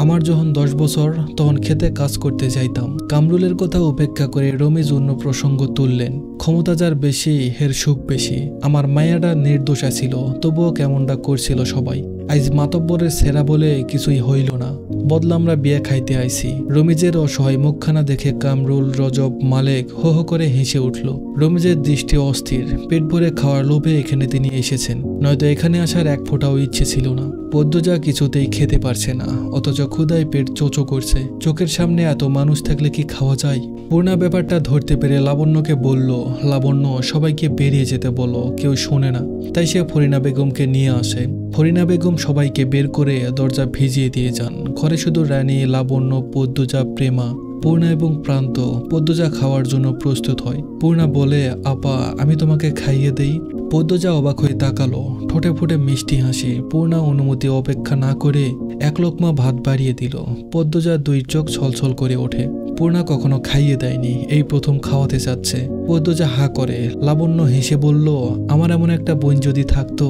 আমার যখন 10 বছর তখন খেতে কাজ করতে যাইতাম। কামরুলের কথা উপেক্ষা করে রমেশ অন্য প্রসঙ্গ তুললেন। ক্ষমতা যার বেশি হের সুখ বেশি। আমার মায়াটা নির্দোষা ছিল, তবুও কেমনটা করছিল সবাই। আজ মাতব্বরের সেরা বলে কিছুই হইল না, বদলা আমরা বিয়ে খাইতে আইছি। রমিজের অসহায় মুখখানা দেখে কামরুল, রজব, মালেক হো হো করে হেসে উঠল। রমিজের দৃষ্টি অস্থির। পেট ভরে খাওয়ার লোভে এখানে তিনি এসেছেন, নয়তো এখানে আসার এক ফোঁটাও ইচ্ছে ছিল না। পদ্মজা কিছুতেই খেতে পারছে না, অথচ ক্ষুধায় পেট চোচো করছে। চোখের সামনে এত মানুষ থাকলে কি খাওয়া যায়? পূর্ণা ব্যাপারটা ধরতে পেরে লাবণ্যকে বলল, লাবণ্য, সবাইকে বেরিয়ে যেতে বলো, কেউ শোনে না। তাই সে ফরিনা বেগমকে নিয়ে আসে। ফরিনা বেগম সবাইকে বের করে দরজা ভিজিয়ে দিয়ে যান। ঘরে শুধু রানী, লাবণ্য, পদ্মজা, প্রেমা, পূর্ণা এবং প্রান্ত। পদ্মজা খাওয়ার জন্য প্রস্তুত হয়। পূর্ণা বলে, আপা আমি তোমাকে খাইয়ে দেই। পদ্মজা অবাক হয়ে তাকালো, ঠোঁটে ফুটে মিষ্টি হাসি। পূর্ণা অনুমতি অপেক্ষা না করে এক লোকমা ভাত বাড়িয়ে দিল। পদ্মজা 2 চোখ ছলছল করে ওঠে। পূর্ণা কখনো খাইয়ে দেয়নি, এই প্রথম খাওয়াতে চাচ্ছে। পদ্মজা হা করে। লাবণ্য হেসে বলল, আমার এমন একটা বোন যদি থাকতো।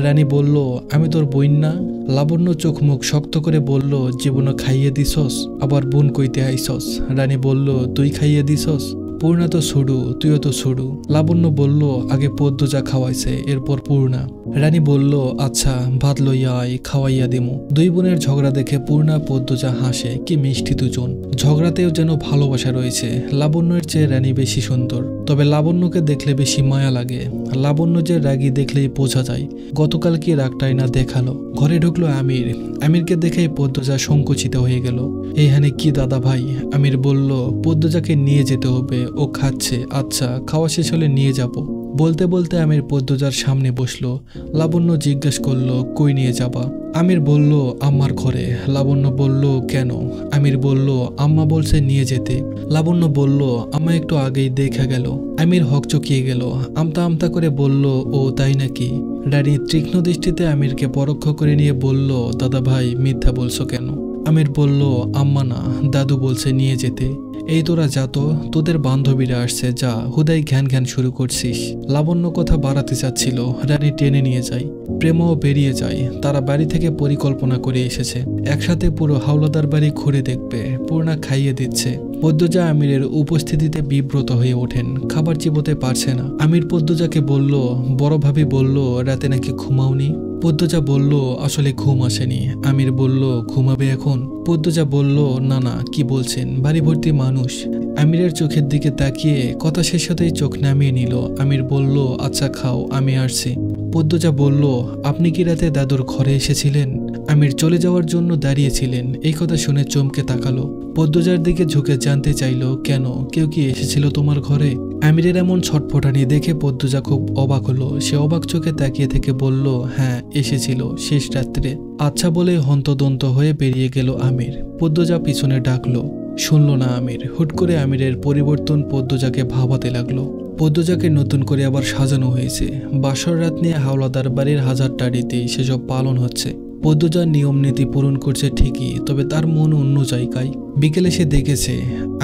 রানী বলল, আমি তোর বোন না? লাবণ্য চোখ মুখ শক্ত করে বলল, জীবনও খাইয়ে দিছস, আবার বোন কইতে আইসস। রানী বলল, তুই খাইয়ে দিছস? পূর্ণা তো ছুডু, তুইও তো ছুডু। লাবণ্য বলল, আগে পদ্মজা খাওয়াইছে, এরপর পূর্ণা। রানী বলল, আচ্ছা ভাত লইয়া আয়, খাওয়াইয়া দিমু। 2 বোনের ঝগড়া দেখে পূর্ণা, পদ্মজা হাসে। কি মিষ্টি দুজন। ঝগড়াতেও যেন ভালোবাসা রয়েছে। লাবণ্যের চেয়ে রানী বেশি সুন্দর, তবে লাবণ্যকে দেখলে বেশি মায়া লাগে। লাবণ্য যে রাগী দেখলেই বোঝা যায়। গতকাল কি রাগটাই না দেখালো। ঘরে ঢুকলো আমির। আমিরকে দেখেই পদ্মজা সংকুচিত হয়ে গেল। এইখানে কি দাদা ভাই? আমির বলল, পদ্মজাকে নিয়ে যেতে হবে, ও খাচ্ছে। আচ্ছা খাওয়া শেষ হলে নিয়ে যাব। বলতে বলতে আমির পদ্মজার সামনে বসলো। লাবণ্য জিজ্ঞেস করলো, কই নিয়ে যাবা? আমির বলল, আম্মার ঘরে। লাবণ্য বলল, কেন? আমির বলল, আম্মা বলছে নিয়ে যেতে। লাবণ্য বলল, আম্মা একটু আগেই দেখা গেল। আমির হকচকিয়ে গেল। আমতা আমতা করে বলল, ও তাই নাকি? রানী তীক্ষ্ণ দৃষ্টিতে আমিরকে পরোক্ষ করে নিয়ে বলল, দাদা ভাই মিথ্যা বলছো কেন? আমির বলল, আম্মা না, দাদু বলছে নিয়ে যেতে। এই তোরা যা তো, তোদের বান্ধবীরা আসছে, যা, হুদাই ঘ্যান ঘ্যান শুরু করছিস। লাবণ্য কথা বাড়াতে চাচ্ছিল, রানী টেনে নিয়ে যায়। প্রেমও বেরিয়ে যায়। তারা বাড়ি থেকে পরিকল্পনা করে এসেছে, একসাথে পুরো হাওলাদার বাড়ি ঘুরে দেখবে। পূর্ণা খাইয়ে দিচ্ছে। পদ্মজা আমিরের উপস্থিতিতে বিব্রত হয়ে ওঠেন। খাবার চিবোতে পারছে না। আমির পদ্মজাকে বলল, বড় ভাবি বলল রাতে নাকি ঘুমাওনি। পদ্মজা বলল, আসলে ঘুম আসেনি। আমির বলল, ঘুমাবে এখন? পদ্মজা বলল, না না, কি বলছেন, বাড়ি ভর্তি মানুষ। আমিরের চোখের দিকে তাকিয়ে কথা শেষ হতেই চোখ নামিয়ে নিল। আমির বলল, আচ্ছা খাও, আমি আসছি। পদ্মজা বলল, আপনি কি রাতে দাদুর ঘরে এসেছিলেন? আমির চলে যাওয়ার জন্য দাঁড়িয়েছিলেন। এই কথা শুনে চমকে তাকালো। পদ্মজার দিকে ঝুঁকে জানতে চাইল, কেন, কেউ কি এসেছিল তোমার ঘরে? আমিরের এমন ছটফটানি দেখে পদ্মজা খুব অবাক হলো। সে অবাক চোখে তাকিয়ে থেকে বলল, হ্যাঁ এসেছিল, শেষ রাত্রে। আচ্ছা বলে হন্তদন্ত হয়ে বেরিয়ে গেল আমির। পদ্মজা পিছনে ডাকলো, শুনল না আমির। হুট করে আমিরের পরিবর্তন পদ্মজাকে ভাবাতে লাগলো। পদ্মজাকে নতুন করে আবার সাজানো হয়েছে। বাসর রাত নিয়ে হাওলাদার বাড়ির হাজারটা রীতি সেসব পালন হচ্ছে। পদ্মজা নিয়ম নীতি পূরণ করছে ঠিকই, তবে তার মন অন্য জায়গায়। বিকেলে সে দেখেছে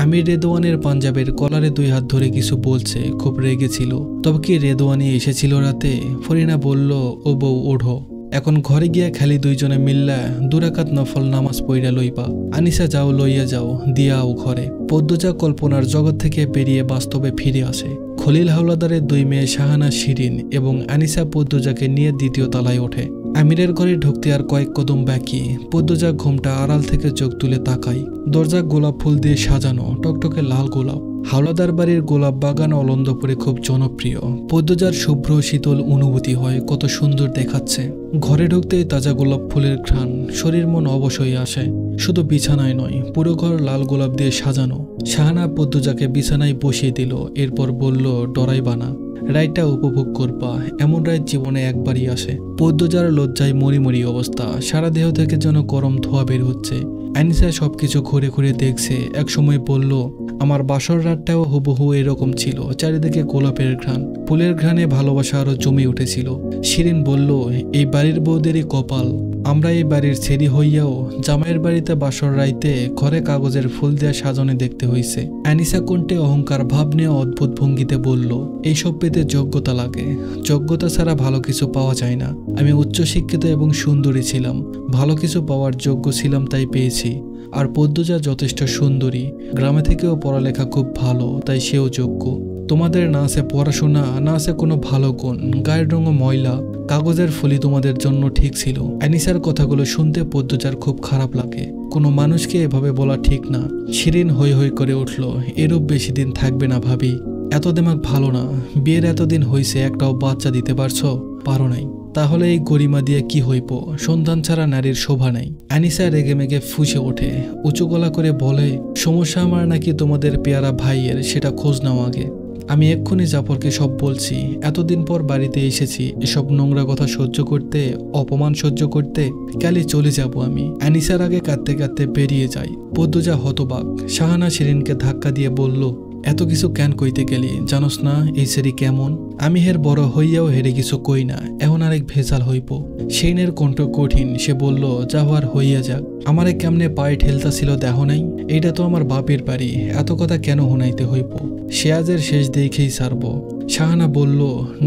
আমির রেদওয়ানের পাঞ্জাবের কলারে 2 হাত ধরে কিছু বলছে, খুব রেগেছিল। তবে কি রেদওয়ানি এসেছিল রাতে? ফরিনা বলল, ও বউ ওঠো, এখন ঘরে গিয়া খালি 2 জনে মিল্লা 2 রাকাত নফল নামাজ পইরা লইবা। আনিসা যাও, লইয়া যাও, দিয়াও ঘরে। পদ্মজা কল্পনার জগৎ থেকে বেরিয়ে বাস্তবে ফিরে আসে। খলিল হাওলাদারের 2 মেয়ে শাহানা, শিরিন এবং আনিসা পদ্মজাকে নিয়ে 2য় তলায় ওঠে। আমিরের ঘরে ঢুকতে আর কয়েক কদম বাকি। পদ্মজা ঘুমটা আড়াল থেকে চোখ তুলে তাকায়। দরজা গোলাপ ফুল দিয়ে সাজানো, টকটকে লাল গোলাপ। হাওলাদার বাড়ির গোলাপ বাগান অলন্দপুরে খুব জনপ্রিয়। পদ্মজার শুভ্র শীতল অনুভূতি হয়, কত সুন্দর দেখাচ্ছে। ঘরে ঢুকতেই তাজা গোলাপ ফুলের ঘ্রাণ, শরীর মন অবশ্যই আসে। শুধু বিছানায় নয়, পুরো ঘর লাল গোলাপ দিয়ে সাজানো। শাহানা পদ্মজাকে বিছানায় বসিয়ে দিল, এরপর বলল, ডরাইবা না, রাইডটা উপভোগ করবা, এমন রাইড জীবনে একবারই আসে। পদ্মজার লজ্জায় মরি অবস্থা, সারা দেহ থেকে যেন গরম ধোয়া বের হচ্ছে। আনিসা সবকিছু ঘুরে ঘুরে দেখছে, একসময় বলল, আমার বাসর রাতটাও হুবহু এরকম ছিল, চারিদিকে গোলাপের ঘ্রাণ, ফুলের ঘ্রাণে ভালোবাসা আরো জমে উঠেছিল। শিরিন বলল, এই বাড়ির বউদেরই কপাল, আমরা এই বাড়ির ছেড়ি হইয়াও জামাইয়ের বাড়িতে বাসর রাইতে ঘরে কাগজের ফুল দেয়া সাজনে দেখতে হইছে। আনিসা কণ্ঠে অহংকার ভাব নিয়ে অদ্ভুত ভঙ্গিতে বলল, এইসব পেতে যোগ্যতা লাগে, যোগ্যতা ছাড়া ভালো কিছু পাওয়া যায় না। আমি উচ্চশিক্ষিত এবং সুন্দরী ছিলাম, ভালো কিছু পাওয়ার যোগ্য ছিলাম, তাই পেয়েছি। আর পদ্মজা যথেষ্ট সুন্দরী, গ্রামে থেকেও পড়ালেখা খুব ভালো, তাই সেও যোগ্য। তোমাদের না আছে পড়াশোনা, না আছে কোনো ভালো গুণ, গায়ের রঙও ময়লা, কাগজের ফুলই তোমাদের জন্য ঠিক ছিল। আনিসার কথাগুলো শুনতে পদ্মজার খুব খারাপ লাগে। কোনো মানুষকে এভাবে বলা ঠিক না। শিরিন হৈ হৈ করে উঠল, এরূপ বেশি দিন থাকবে না ভাবি, এত দিমাগ ভালো না। বিয়ের এতদিন হয়েছে, একটাও বাচ্চা দিতে পারছো? পারো নাই, তাহলে এই গরিমা দিয়ে কি হইব? সন্তান ছাড়া নারীর শোভা নাই। আনিসা রেগে মেগে ফুঁসে ওঠে, উঁচু গলা করে বলে, সমস্যা আমার নাকি তোমাদের পেয়ারা ভাইয়ের, সেটা খোঁজ নাও আগে। আমি এক্ষুনি জাফরকে সব বলছি। এতদিন পর বাড়িতে এসেছি, এসব নোংরা কথা সহ্য করতে, অপমান সহ্য করতে, কালই চলে যাব আমি। আনিসার আগে কাঁদতে কাঁদতে বেরিয়ে যাই। পদ্মজা হতবাক। শাহানা শিরিনকে ধাক্কা দিয়ে বলল, এত কিছু কেন কইতে গেলি? জানোস না এই সেরি কেমন? আমি হের বড় হইয়াও হেরে কিছু কই না, এখন আরেক ভেজাল হইব। শিরিনের কণ্ঠ কঠিন, সে বলল, যা হওয়ার হইয়া যাক। আমারে কেমনে পায়ে ঠেলতা ছিল দেহ নাই? এইটা তো আমার বাপের বাড়ি, এত কথা কেন হুনাইতে হইব? সে আজের শেষ দেখেই ছাড়ব। শাহানা বলল,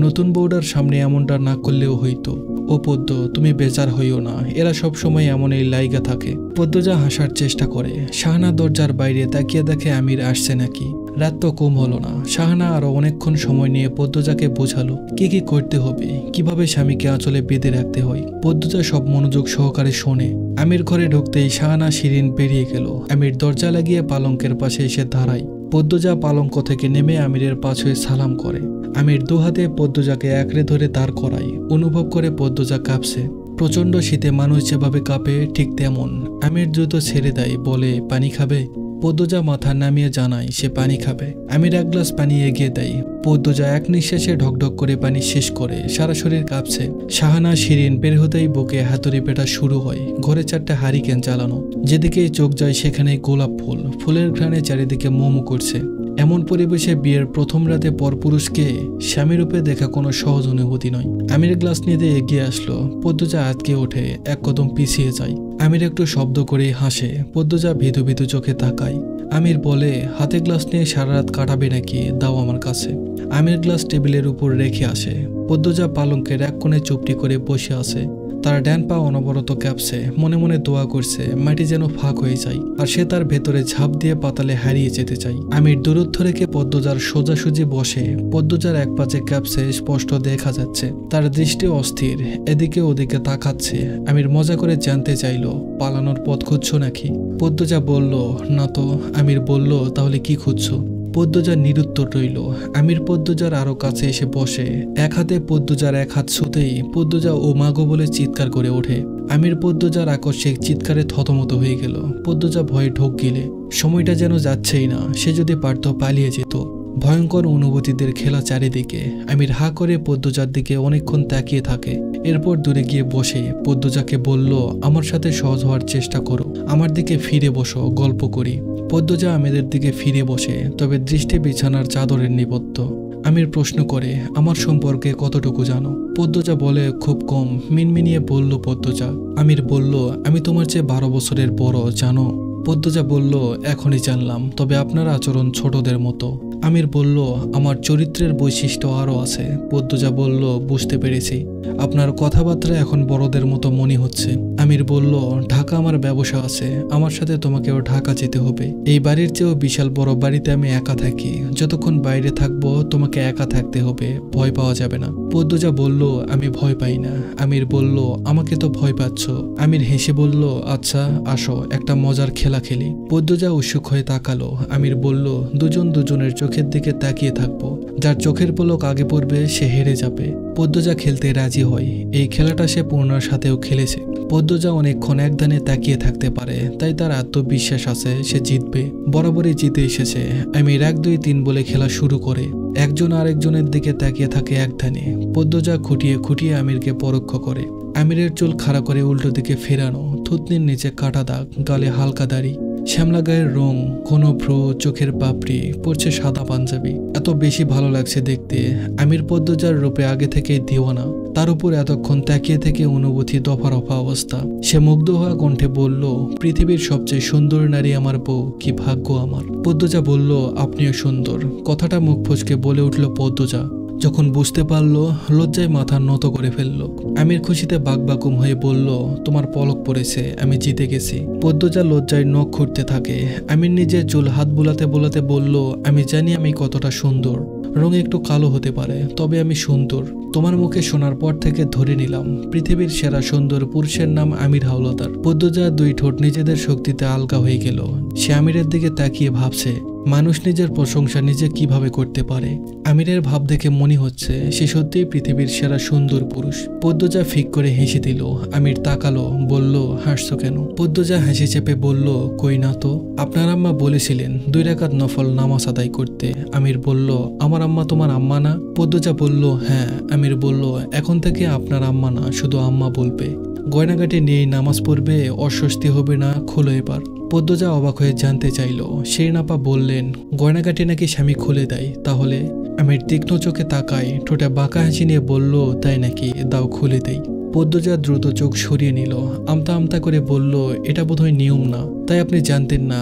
নতুন বউডার সামনে এমনটা না করলেও হইতো। ও পদ্ম, তুমি বেজার হইও না, এরা সব সময় এমন এই লাইগা থাকে। পদ্মজা হাসার চেষ্টা করে। শাহানা দরজার বাইরে তাকিয়ে দেখে আমির আসছে নাকি। রাত তো কম হলো না। শাহানা আরো অনেকক্ষণ সময় নিয়ে পদ্মজাকে বোঝালো কি কি করতে হবে, কিভাবে স্বামীকে আঁচলে বেঁধে রাখতে হয়। পদ্মজা সব মনোযোগ সহকারে শোনে। আমির ঘরে ঢুকতেই শাহানা শিরিন বেরিয়ে গেল। আমির দরজা লাগিয়ে পালঙ্কের পাশে এসে দাঁড়ায়। পদ্মজা পালঙ্ক থেকে নেমে আমিরের পাশ হয়ে সালাম করে। আমির দুহাতে পদ্মজাকে আঁকড়ে ধরে দাঁড় করায়। অনুভব করে পদ্মজা কাঁপছে। প্রচন্ড শীতে মানুষ যেভাবে কাঁপে ঠিক তেমন। আমির দ্রুত ছেড়ে দেয়, বলে, পানি খাবে? পদ্মজা মাথা নামিয়ে জানায় সে পানি খাবে। আমির এক গ্লাস পানি এগিয়ে দেয়। পদ্মজা এক নিঃশ্বাসে ঢকঢক করে পানি শেষ করে, সারা শরীর কাঁপছে। শাহানা শিরিন বের হতেই বুকে হাতুড়ি পেটা শুরু হয়। ঘরে 4টে হারিকেন জ্বালানো, যেদিকেই চোখ যায় সেখানেই গোলাপ ফুল, ফুলের ঘ্রাণে চারিদিকে মোমো করছে। এমন পরিবেশে বিয়ের প্রথম রাতে পরপুরুষকে স্বামীরূপে দেখা কোনো সহজ অনুভূতি নয়। আমির গ্লাস নিতে এগিয়ে আসলো। পদ্মজা আটকে ওঠে, এক কদম পিছিয়ে যায়। আমির একটু শব্দ করেই হাসে। পদ্মজা ভীতু ভীতু চোখে তাকায়। আমির বলে, হাতে গ্লাস নিয়ে সারা রাত কাটাবে নাকি? দাও আমার কাছে। আমির গ্লাস টেবিলের উপর রেখে আসে। পদ্মজা পালঙ্কের এক কোণে চুপটি করে বসে আছে। তার ডান পা অনবরত কাঁপছে, মনে মনে দোয়া করছে মাটি যেন ফাঁক হয়ে যায়, আর সে তার ভেতরে ঝাঁপ দিয়ে পাতালে হারিয়ে যেতে চায়। আমির দূরত্ব রেখে পদ্মজার সোজাসুজি বসে। পদ্মজার এক পাশে কাঁপছে, স্পষ্ট দেখা যাচ্ছে। তার দৃষ্টি অস্থির, এদিকে ওদিকে তাকাচ্ছে। আমির মজা করে জানতে চাইল, পালানোর পথ খুঁজছো নাকি? পদ্মজা বলল, না তো। আমির বলল, তাহলে কি খুঁজছো? পদ্মজা নিরুত্তর রইল। আমির পদ্মজার আরো কাছে এসে বসে। এক হাতে পদ্মজার এক হাত ছুতেই পদ্মজা ও মাগো বলে চিৎকার করে ওঠে। আমির পদ্মজার আকস্মিক চিৎকারে থতমত হয়ে গেল। পদ্মজা ভয়ে ঢোক গিলে। সময়টা যেন যাচ্ছেই না। সে যদি পারত পালিয়ে যেত। ভয়ঙ্কর অনুভূতিদের খেলা চারিদিকে। আমির হা করে পদ্মজার দিকে অনেকক্ষণ তাকিয়ে থাকে। এরপর দূরে গিয়ে বসে পদ্মজাকে বলল, আমার সাথে সহজ হওয়ার চেষ্টা করো, আমার দিকে ফিরে বসো, গল্প করি। পদ্মজা আমিরের দিকে ফিরে বসে, তবে দৃষ্টি বিছানার চাদরের নিবদ্ধ। আমির প্রশ্ন করে, আমার সম্পর্কে কতটুকু জানো? পদ্মজা বলে, খুব কম। মিনমিনিয়ে বলল পদ্মজা। আমির বলল, আমি তোমার চেয়ে 12 বছরের বড়, জানো? পদ্মজা বলল, এখনই জানলাম, তবে আপনার আচরণ ছোটদের মতো। আমির বলল, আমার চরিত্রের বৈশিষ্ট্য আরও আছে। পদ্মজা বলল, বুঝতে পেরেছি, আপনার কথাবার্তা এখন বড়দের মতো মনে হচ্ছে। আমির বলল, ঢাকা আমার ব্যবসা আছে, আমার সাথে তোমাকেও ঢাকা যেতে হবে। এই বাড়ির চেয়েও বিশাল বড় বাড়িতে আমি একা থাকি, যতক্ষণ বাইরে থাকবো তোমাকে একা থাকতে হবে, ভয় পাওয়া যাবে না। পদ্মজা বলল, আমি ভয় পাই না। আমির বলল, আমাকে তো ভয় পাচ্ছ। আমির হেসে বলল, আচ্ছা আসো, একটা মজার খেলা খেলি। পদ্মজা উৎসুক হয়ে তাকালো। আমির বলল, দুজন দুজনের চোখের দিকে তাকিয়ে থাকবো, যার চোখের পলক আগে পড়বে সে হেরে যাবে। পদ্মজা খেলতে রাজি হয়। এই খেলাটা সে পূর্ণার সাথেও খেলেছে। পদ্মজা অনেকক্ষণ একধানে তাকিয়ে থাকতে পারে, তাই তার আত্মবিশ্বাস আছে সে জিতবে। বরাবরই জিতে এসেছে। আমির 1 2 3 বলে খেলা শুরু করে। একজন আরেকজনের দিকে তাকিয়ে থাকে একধানে। পদ্মজা খুঁটিয়ে খুঁটিয়ে আমিরকে পরোক্ষ করে। আমিরের চুল খাড়া করে উল্টো দিকে ফেরানো, থুতনির নিচে কাটা দাগ, গালে হালকা দাড়ি, শ্যামলা গায়ের রং, ঘন ভ্রু, চোখের পাপড়ি, পরছে সাদা পাঞ্জাবি। এত বেশি ভালো লাগছে দেখতে। আমির পদ্মজার রূপে আগে থেকেই দিওয়ানা। তার উপর এতক্ষণ তাকিয়ে থেকে অনুভূতি দফা রফা অবস্থা। সে মুগ্ধ হওয়া কণ্ঠে বলল, পৃথিবীর সবচেয়ে সুন্দর নারী আমার বউ, কি ভাগ্য আমার। পদ্মজা বলল, আপনিও সুন্দর। কথাটা মুখ ফসকে বলে উঠল পদ্মজা। যখন বুঝতে পারল, লজ্জায় মাথা নত করে ফেলল। আমির খুশিতে বাকবাকুম হয়ে বলল, তোমার পলক পড়েছে, আমি জিতে গেছি। পদ্মজা লজ্জায় নখ খুঁড়তে থাকে। আমির নিজের চুল হাত বুলাতে বুলাতে বলল, আমি জানি আমি কতটা সুন্দর। রং একটু কালো হতে পারে, তবে আমি সুন্দর। তোমার মুখে শোনার পর থেকে ধরে নিলাম, পৃথিবীর সেরা সুন্দর পুরুষের নাম আমির হাওলাদার। পদ্মজা 2 ঠোঁট নিজেদের শক্তিতে আলগা হয়ে গেল। সে আমিরের দিকে তাকিয়ে ভাবছে, মানুষ নিজের প্রশংসা নিজে কিভাবে করতে পারে। আমিরের ভাব দেখে মনে হচ্ছে সে সত্যিই পৃথিবীর সেরা সুন্দর পুরুষ। পদ্মজা ফিক করে হেসে দিল। আমির তাকালো, বলল, হাসছো কেন? পদ্মজা হাসি চেপে বলল, কই না তো। আপনার আম্মা বলেছিলেন 2 রাকাত নফল নামাজ আদায় করতে। আমির বলল, আমার আম্মা তোমার আম্মা না? পদ্মজা বলল, হ্যাঁ। আমির বলল, এখন থেকে আপনার আম্মা না, শুধু আম্মা বলবে। গয়নাগাটি নিয়ে নামাজ পড়বে, অস্বস্তি হবে না, খুলে এবার। পদ্মজা অবাক হয়ে জানতে চাইল। শেরনাপা বললেন, গয়নাগাটি নাকি স্বামী খুলে দেয়, তাহলে? আমির তীক্ষ্ণ চোখে তাকায়, ঠোঁটে বাঁকা হাসি নিয়ে বলল, তাই নাকি, দাও খুলে দেই। পদ্মজা দ্রুত চোখ সরিয়ে নিল। আমতা আমতা করে বলল, এটা বোধহয় নিয়ম না, তাই আপনি জানতেন না।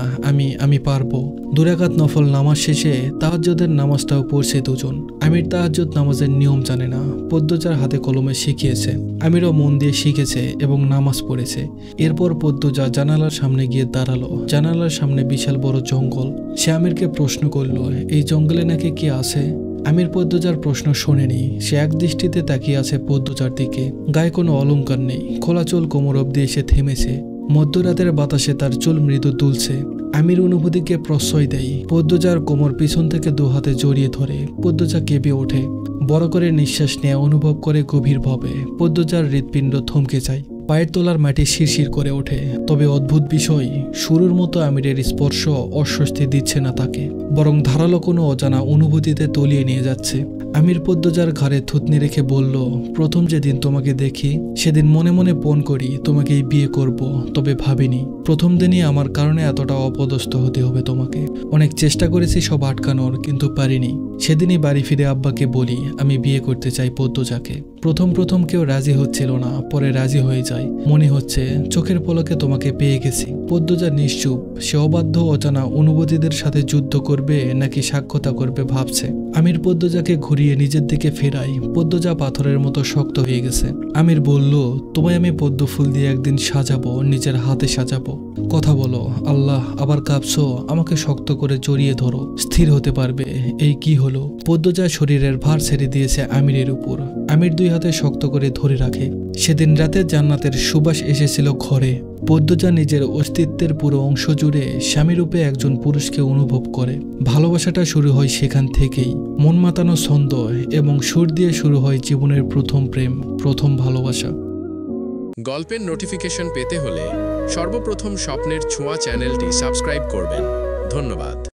আমি পারবো। 2 রাকাত নফল নামাজ শেষে তাহাজ্জুদের নামাজটাও পড়ছে দুজন। আমির তাহাজ্জুদ নামাজের নিয়ম জানে না, পদ্মজার হাতে কলমে শিখিয়েছে। আমিরও মন দিয়ে শিখেছে এবং নামাজ পড়েছে। এরপর পদ্মজা জানালার সামনে গিয়ে দাঁড়ালো। জানালার সামনে বিশাল বড় জঙ্গল। সে আমিরকে প্রশ্ন করল, এই জঙ্গলে নাকি কি আছে? আমির পদ্মজার প্রশ্ন শোনেনি। সে এক দৃষ্টিতে তাকিয়ে আছে পদ্মজার দিকে। গায়ে কোনো অলংকার নেই, খোলা চুল কোমর অব্দি এসে থেমেছে। মধ্যরাতের বাতাসে তার চুল মৃদু দুলছে। আমির অনুভূতিকে প্রশ্রয় দেয়। পদ্মজার কোমর পিছন থেকে 2 হাতে জড়িয়ে ধরে। পদ্মজা কেঁপে ওঠে। বড় করে নিঃশ্বাস নেয়া অনুভব করে গভীরভাবে। পদ্মজার হৃৎপিণ্ড থমকে যায়। পায়ের তলার মাটি শিরশির করে ওঠে। তবে অদ্ভুত বিষয়, শুরুর মতো আমিরের স্পর্শ অস্বস্তি দিচ্ছে না তাকে, বরং ধারালো কোনো অজানা অনুভূতিতে তলিয়ে নিয়ে যাচ্ছে। আমির পদ্মজার ঘাড়ে থুতনি রেখে বলল, প্রথম যেদিন তোমাকে দেখি সেদিন মনে মনে পণ করি তোমাকেই বিয়ে করব, তবে ভাবিনি প্রথম দিনই আমার কারণে এতটা অপদস্থ হতে হবে তোমাকে। অনেক চেষ্টা করেছি সব আটকানোর, কিন্তু পারিনি। সেদিনই বাড়ি ফিরে আব্বাকে বলি আমি বিয়ে করতে চাই পদ্মজাকে। প্রথম কেউ রাজি হচ্ছিল না, পরে রাজি হয়ে যায়। মনে হচ্ছে চোখের পলকে তোমাকে পেয়ে গেছি। পদ্মজা নিশ্চুপ। সে অবাধ্য অজানা অনুভূতিদের সাথে যুদ্ধ করবে নাকি সাক্ষাৎ করবে ভাবছে। আমির পদ্মজাকে ঘুরিয়ে নিজের দিকে ফেরাই। পদ্মজা পাথরের মতো শক্ত হয়ে গেছে। আমির বলল, তোমায় আমি পদ্ম ফুল দিয়ে একদিন সাজাবো, নিজের হাতে সাজাবো। কথা বলো। আল্লাহ, আবার কাঁপছো? আমাকে শক্ত করে জড়িয়ে ধরো, স্থির হতে পারবে। এই কি হলো? পদ্মজা শরীরের ভার ছেড়ে দিয়েছে আমিরের উপর। আমির 2 হাতে শক্ত করে ধরে রাখে। সেদিন রাতে জান্নাতের সুবাস এসেছিল ঘরে। পদ্মজা নিজের অস্তিত্বের পুরো অংশ জুড়ে স্বামীরূপে একজন পুরুষকে অনুভব করে। ভালোবাসাটা শুরু হয় সেখান থেকেই। মন মাতানো ছন্দ এবং সুর দিয়ে শুরু হয় জীবনের প্রথম প্রেম, প্রথম ভালোবাসা। গল্পের নোটিফিকেশন পেতে হলে সর্বপ্রথম স্বপ্নের ছোঁয়া চ্যানেলটি সাবস্ক্রাইব করবেন। ধন্যবাদ।